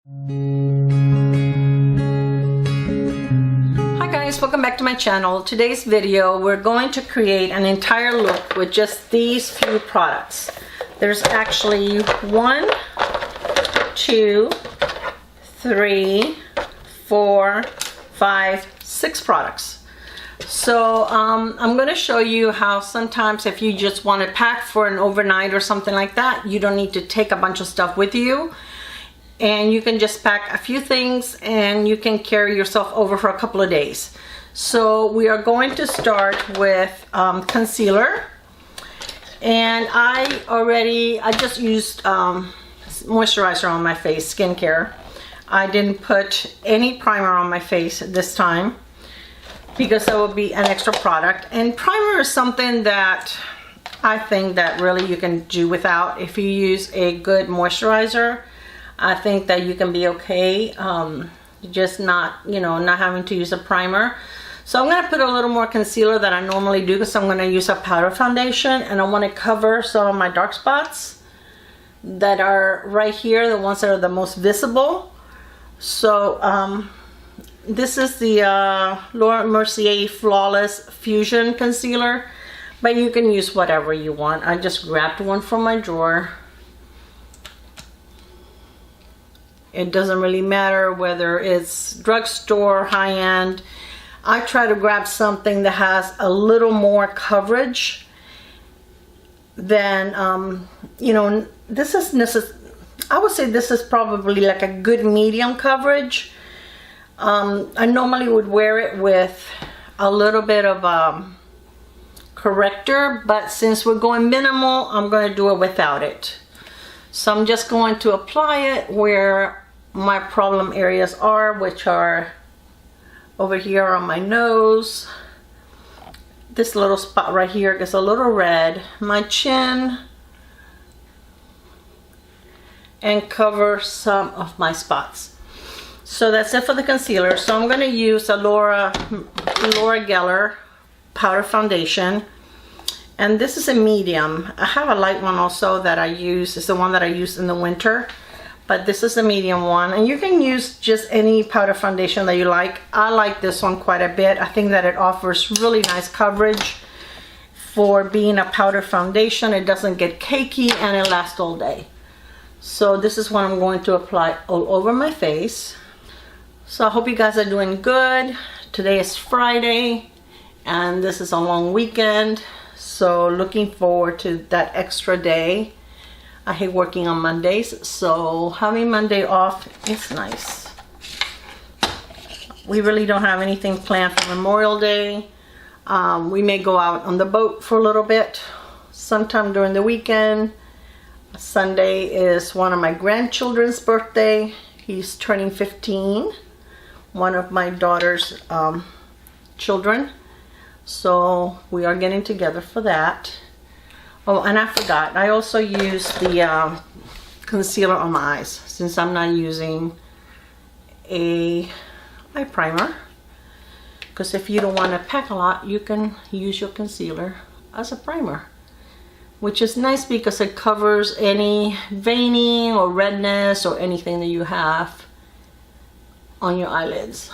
Hi guys, welcome back to my channel. Today's video, we're going to create an entire look with just these few products. There's actually 1, 2, 3, 4, 5, 6 products. So I'm going to show you how sometimes if you just want to pack for an overnight or something like that, you don't need to take a bunch of stuff with you. And you can just pack a few things and you can carry yourself over for a couple of days. So we are going to start with concealer. And I just used moisturizer on my face, skincare. I didn't put any primer on my face this time because that would be an extra product. And primer is something that I think that really you can do without. If you use a good moisturizer, I think that you can be okay, just not, not having to use a primer. So I'm going to put a little more concealer than I normally do because I'm going to use a powder foundation, and I want to cover some of my dark spots that are right here, the ones that are the most visible. So this is the Mercier Flawless Fusion Concealer, but you can use whatever you want. I just grabbed one from my drawer. It doesn't really matter whether it's drugstore, high-end. I try to grab something that has a little more coverage than, this is I would say this is probably like a good medium coverage. I normally would wear it with a little bit of corrector, but since we're going minimal, I'm going to do it without it. So I'm just going to apply it where my problem areas are, which are over here on my nose. This little spot right here gets a little red. My chin. And cover some of my spots. So that's it for the concealer. So I'm going to use a Laura Geller powder foundation. And this is a medium. I have a light one also that I use. It's the one that I use in the winter. But this is a medium one. And you can use just any powder foundation that you like. I like this one quite a bit. I think that it offers really nice coverage for being a powder foundation. It doesn't get cakey and it lasts all day. So this is what I'm going to apply all over my face. So I hope you guys are doing good. Today is Friday and this is a long weekend. So looking forward to that extra day. I hate working on Mondays, so having Monday off is nice. We really don't have anything planned for Memorial Day. We may go out on the boat for a little bit sometime during the weekend. Sunday is one of my grandchildren's birthday. He's turning 15, one of my daughter's children. So we are getting together for that. Oh, and I forgot, I also use the concealer on my eyes since I'm not using a eye primer. Because if you don't want to pack a lot, you can use your concealer as a primer. Which is nice because it covers any veining or redness or anything that you have on your eyelids.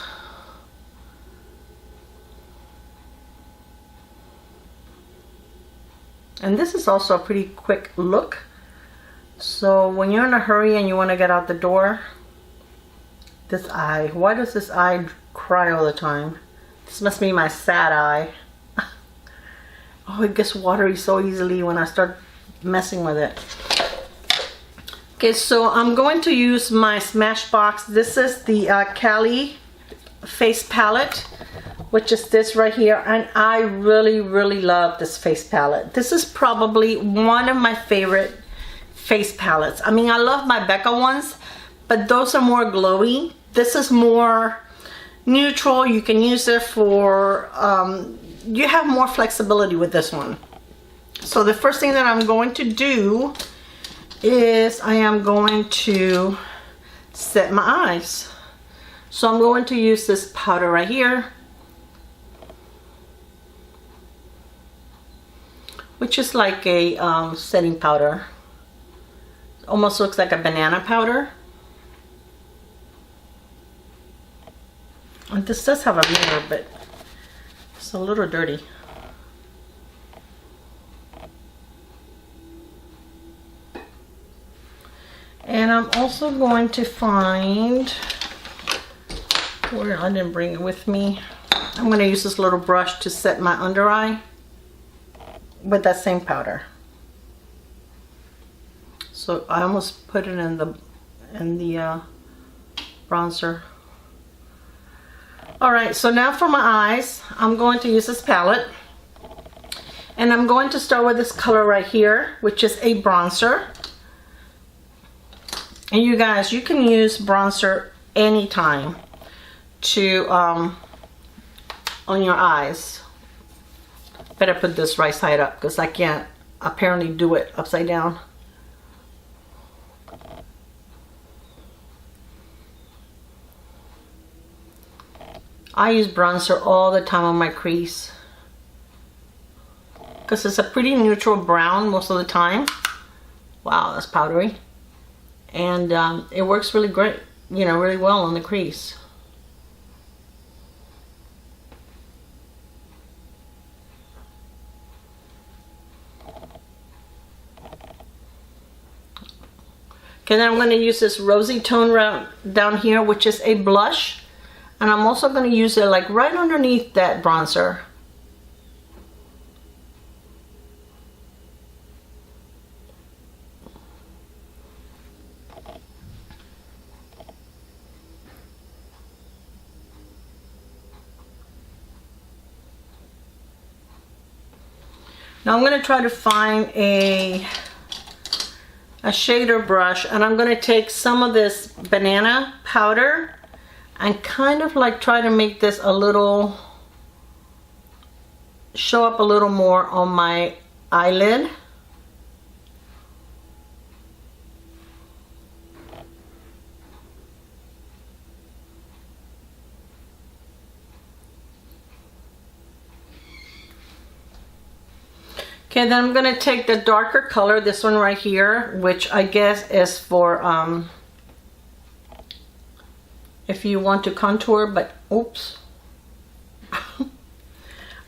And this is also a pretty quick look. So when you're in a hurry and you want to get out the door, this eye, why does this eye cry all the time? This must be my sad eye. Oh, it gets watery so easily when I start messing with it. Okay, so I'm going to use my Smashbox. This is the Cali face palette, which is this right here, and I really love this face palette. This is probably one of my favorite face palettes. I mean, I love my Becca ones, but those are more glowy. This is more neutral. You can use it for you have more flexibility with this one. So the first thing that I'm going to do is I am going to set my eyes. So I'm going to use this powder right here, which is like a setting powder. Almost looks like a banana powder. This does have a mirror, but it's a little dirty. And I'm also going to find, where I didn't bring it with me. I'm going to use this little brush to set my under eye with that same powder. So I almost put it in the bronzer. Alright, so now for my eyes, I'm going to use this palette. And I'm going to start with this color right here, which is a bronzer. And you guys, you can use bronzer anytime to on your eyes. Better put this right side up because I can't apparently do it upside down. I use bronzer all the time on my crease because it's a pretty neutral brown most of the time. Wow, that's powdery. And it works really great, you know, really well on the crease. Okay, then I'm going to use this rosy tone down here, which is a blush. And I'm also going to use it like right underneath that bronzer. Now I'm going to try to find a shader brush, and I'm going to take some of this banana powder and kind of like try to make this a little, show up a little more on my eyelid. Okay, then I'm going to take the darker color, this one right here, which I guess is for if you want to contour, but oops.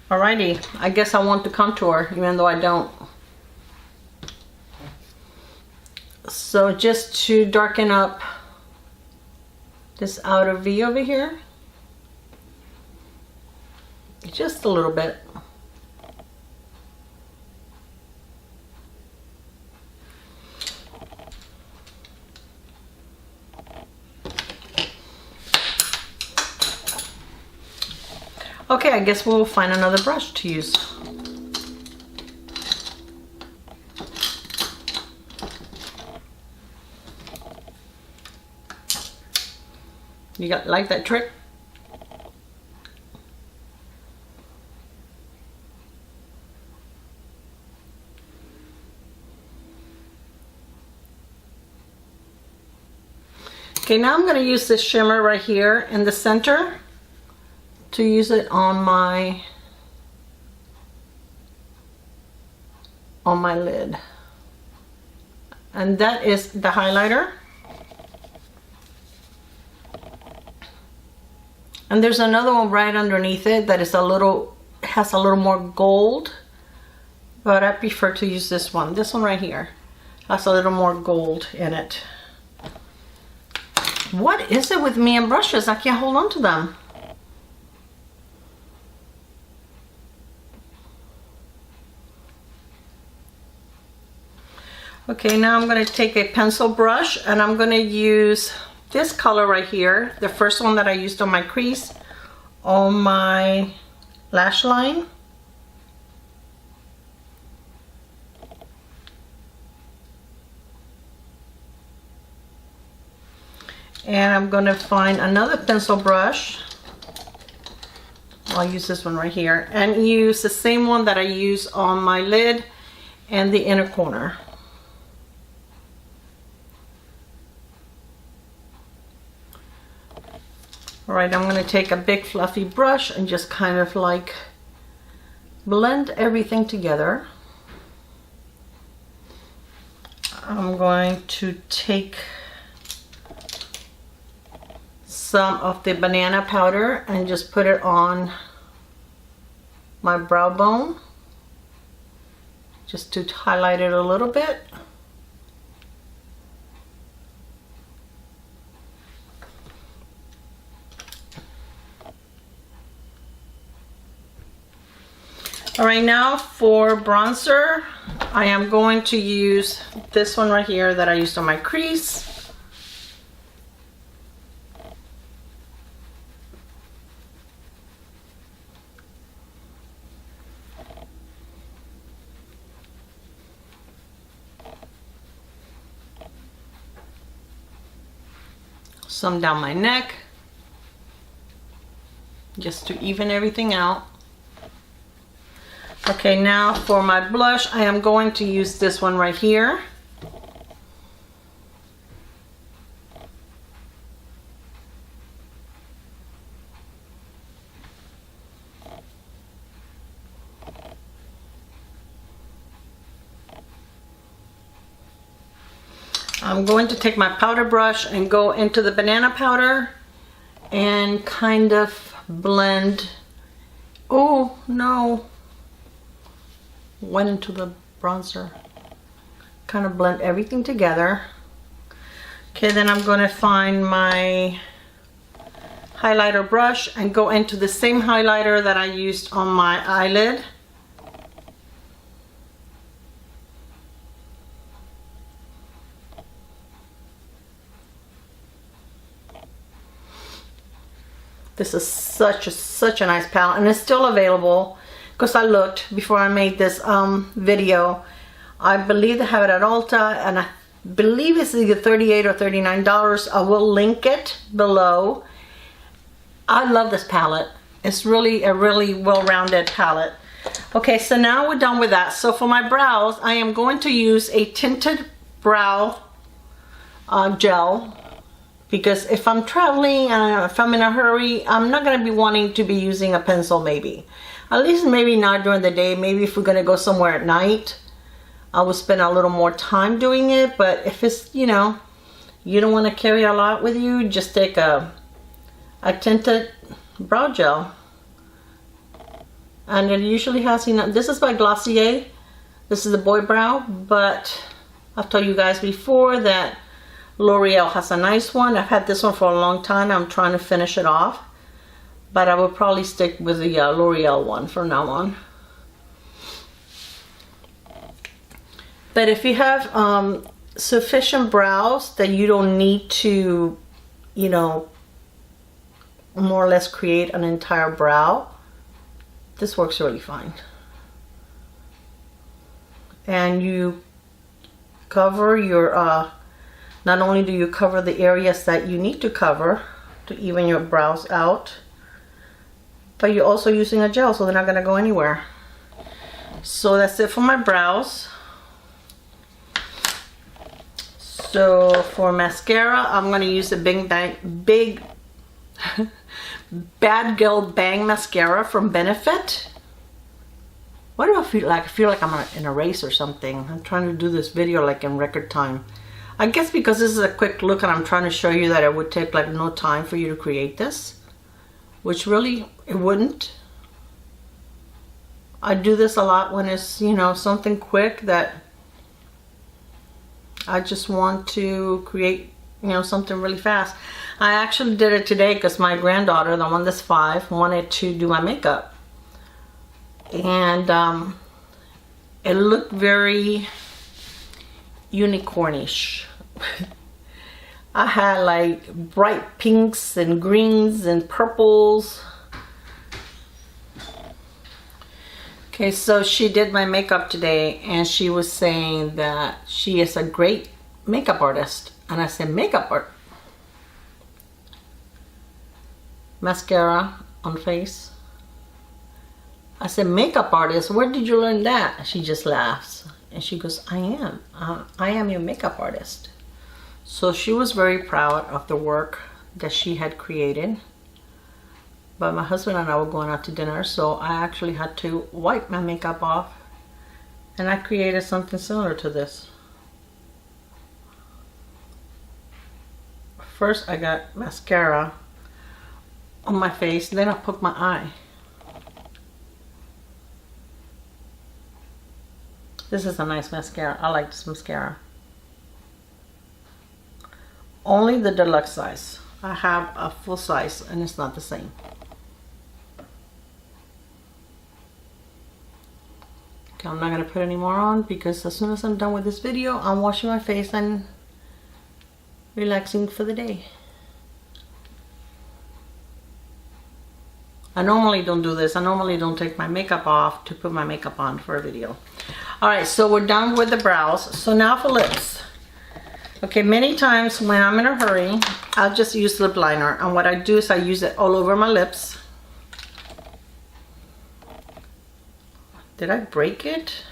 Alrighty, I guess I want to contour even though I don't. So just to darken up this outer V over here, just a little bit. Okay, I guess we'll find another brush to use. You like that trick? Okay, now I'm going to use this shimmer right here in the center to use it on my lid. And that is the highlighter. And there's another one right underneath it that is has a little more gold, but I prefer to use this one. This one right here has a little more gold in it. What is it with me and brushes? I can't hold on to them. Okay, now I'm going to take a pencil brush and I'm going to use this color right here, the first one that I used on my crease, on my lash line. And I'm going to find another pencil brush. I'll use this one right here and use the same one that I use on my lid and the inner corner. Alright, I'm going to take a big fluffy brush and just kind of like blend everything together. I'm going to take some of the banana powder and just put it on my brow bone just to highlight it a little bit. All right, now for bronzer, I am going to use this one right here that I used on my crease. Some down my neck, just to even everything out. Okay, now for my blush, I am going to use this one right here. I'm going to take my powder brush and go into the banana powder and kind of blend. Oh no, went into the bronzer. Kind of blend everything together. Okay, then I'm going to find my highlighter brush and go into the same highlighter that I used on my eyelid. This is such a nice palette, and it's still available because I looked before I made this video. I believe they have it at Ulta, and I believe it's either $38 or $39. I will link it below. I love this palette. It's really a really well-rounded palette. Okay, so now we're done with that. So for my brows, I am going to use a tinted brow gel. Because if I'm traveling and if I'm in a hurry, I'm not going to be wanting to be using a pencil maybe. At least maybe not during the day. Maybe if we're going to go somewhere at night, I will spend a little more time doing it. But if it's, you know, you don't want to carry a lot with you, just take a tinted brow gel. And it usually has, you know, this is by Glossier. This is the boy brow. But I've told you guys before that L'Oreal has a nice one. I've had this one for a long time. I'm trying to finish it off. But I will probably stick with the L'Oreal one from now on. But if you have sufficient brows that you don't need to, you know, more or less create an entire brow, this works really fine. And you cover your not only do you cover the areas that you need to cover to even your brows out, but you're also using a gel, so they're not going to go anywhere. So that's it for my brows. So for mascara, I'm going to use the big Bad Girl Bang Mascara from Benefit. What do I feel like? I feel like I'm in a race or something. I'm trying to do this video like in record time. I guess because this is a quick look and I'm trying to show you that it would take like no time for you to create this, which really it wouldn't. I do this a lot when it's, you know, something quick that I just want to create, you know, something really fast. I actually did it today because my granddaughter, the one that's 5, wanted to do my makeup. And it looked very unicornish. I had like bright pinks and greens and purples. Okay, so she did my makeup today and she was saying that she is a great makeup artist. And I said, makeup art? Mascara on face? I said, makeup artist, where did you learn that? She just laughs. And she goes, I am your makeup artist. So she was very proud of the work that she had created. But my husband and I were going out to dinner, so I actually had to wipe my makeup off. And I created something similar to this. First I got mascara on my face, then I'll put my eye. This is a nice mascara. I like this mascara. Only the deluxe size. I have a full size and it's not the same. Okay, I'm not going to put any more on because as soon as I'm done with this video, I'm washing my face and relaxing for the day. I normally don't do this. I normally don't take my makeup off to put my makeup on for a video. Alright, so we're done with the brows. So now for lips. Okay, many times when I'm in a hurry, I'll just use lip liner. And what I do is I use it all over my lips. Did I break it?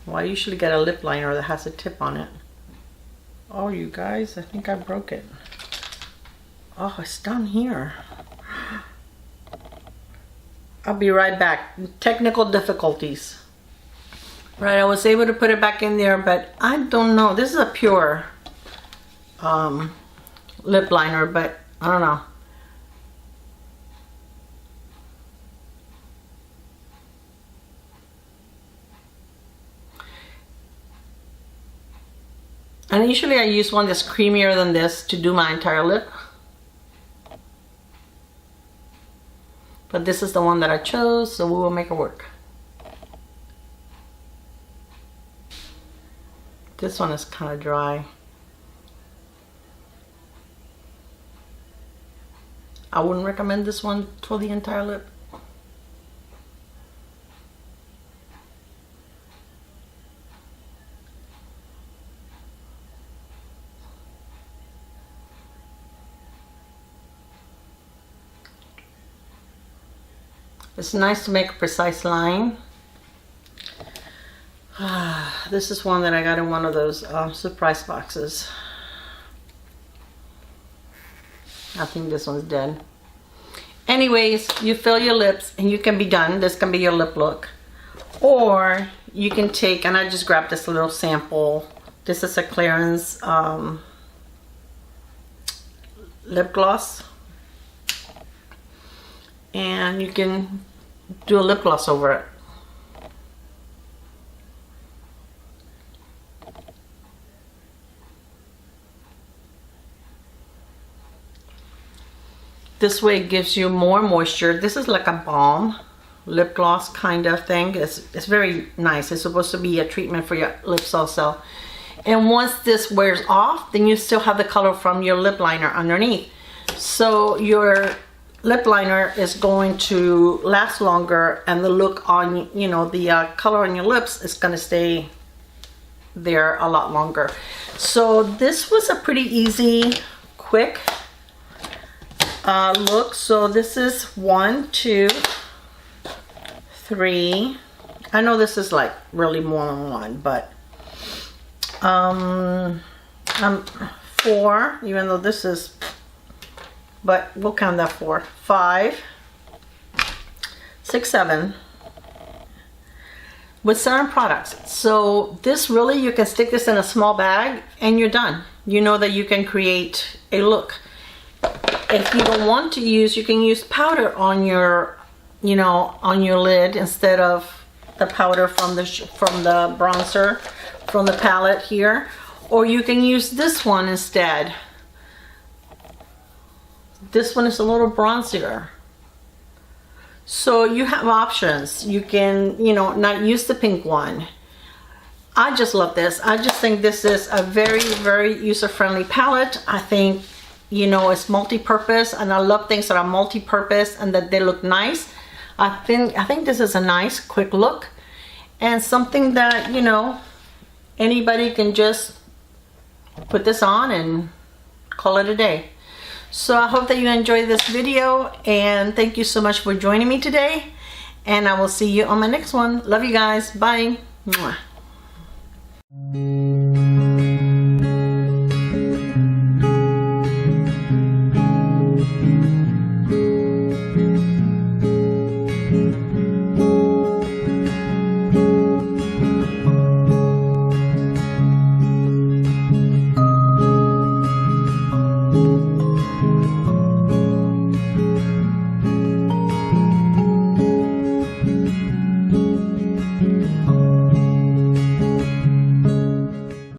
Well, I usually get a lip liner that has a tip on it. Oh, you guys, I think I broke it. Oh, it's down here. I'll be right back. Technical difficulties. Right, I was able to put it back in there, but I don't know. This is a pure lip liner, but I don't know. And usually I use one that's creamier than this to do my entire lip. But this is the one that I chose, so we will make it work. This one is kind of dry. I wouldn't recommend this one for the entire lip. It's nice to make a precise line. This is one that I got in one of those surprise boxes. I think this one's dead. Anyways, you fill your lips and you can be done. This can be your lip look. Or you can take, and I just grabbed this little sample. This is a clearance lip gloss. And you can do a lip gloss over it. This way it gives you more moisture. This is like a balm lip gloss kind of thing. It's very nice. It's supposed to be a treatment for your lips also. And once this wears off, then you still have the color from your lip liner underneath. So your lip liner is going to last longer, and the look on, you know, the color on your lips is going to stay there a lot longer. So this was a pretty easy, quick look. So this is 1, 2, 3. I know this is like really more than one, but 4, even though this is, but we'll count that 4, 5, 6, 7 with 7 products. So this really, you can stick this in a small bag and you're done. You know that you can create a look. If you don't want to use, you can use powder on your, you know, on your lid instead of the powder from the bronzer from the palette here, or you can use this one instead. This one is a little bronzier. So you have options. You can, you know, not use the pink one. I just love this. I just think this is a very, very user-friendly palette. I think, you know, it's multi-purpose, and I love things that are multi-purpose and that they look nice. I think this is a nice, quick look, and something that, you know, anybody can just put this on and call it a day. So I hope that you enjoyed this video, and thank you so much for joining me today, and I will see you on my next one. Love you guys. Bye. Mwah.